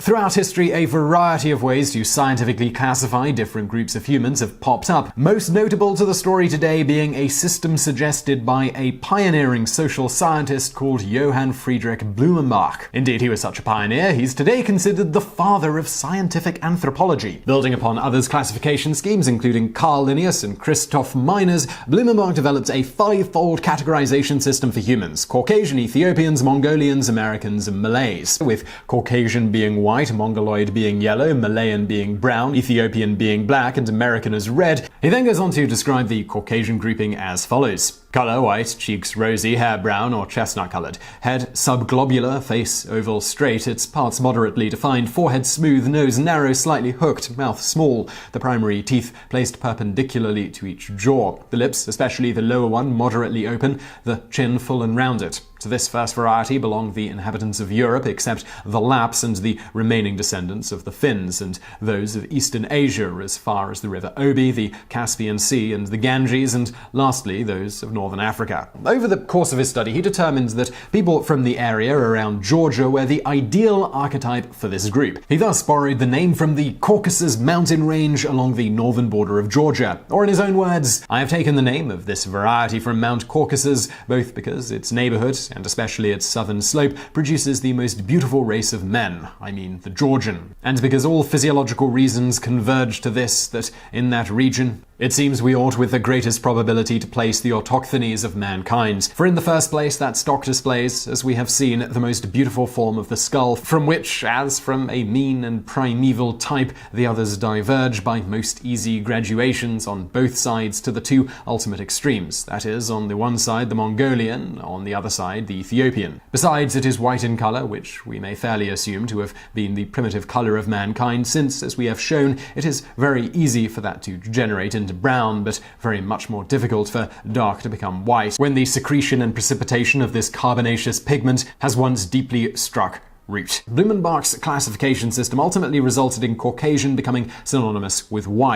Throughout history, a variety of ways to scientifically classify different groups of humans have popped up, most notable to the story today being a system suggested by a pioneering social scientist called Johann Friedrich Blumenbach. Indeed, he was such a pioneer, he's today considered the father of scientific anthropology. Building upon others' classification schemes, including Carl Linnaeus and Christoph Meiners, Blumenbach developed a five-fold categorization system for humans: Caucasian, Ethiopians, Mongolians, Americans, and Malays, with Caucasian being white, Mongoloid being yellow, Malayan being brown, Ethiopian being black, and American as red. He then goes on to describe the Caucasian grouping as follows. Color white, cheeks rosy, hair brown or chestnut colored. Head subglobular, face oval straight, its parts moderately defined, forehead smooth, nose narrow, slightly hooked, mouth small, the primary teeth placed perpendicularly to each jaw. The lips, especially the lower one, moderately open, the chin full and rounded. To this first variety belong the inhabitants of Europe, except the Lapps and the remaining descendants of the Finns, and those of Eastern Asia as far as the River Obi, the Caspian Sea, and the Ganges, and lastly those of Northern Africa. Over the course of his study, he determined that people from the area around Georgia were the ideal archetype for this group. He thus borrowed the name from the Caucasus mountain range along the northern border of Georgia. Or in his own words, "I have taken the name of this variety from Mount Caucasus, both because its neighborhood, and especially its southern slope, produces the most beautiful race of men, I mean the Georgian, and because all physiological reasons converge to this, that in that region it seems we ought with the greatest probability to place the autochthonies of mankind. For in the first place, that stock displays, as we have seen, the most beautiful form of the skull, from which, as from a mean and primeval type, the others diverge by most easy graduations on both sides to the two ultimate extremes, that is, on the one side the Mongolian, on the other side the Ethiopian. Besides, it is white in color, which we may fairly assume to have been the primitive color of mankind, since, as we have shown, it is very easy for that to degenerate into brown, but very much more difficult for dark to become white, when the secretion and precipitation of this carbonaceous pigment has once deeply struck root. Blumenbach's classification system ultimately resulted in Caucasian becoming synonymous with white.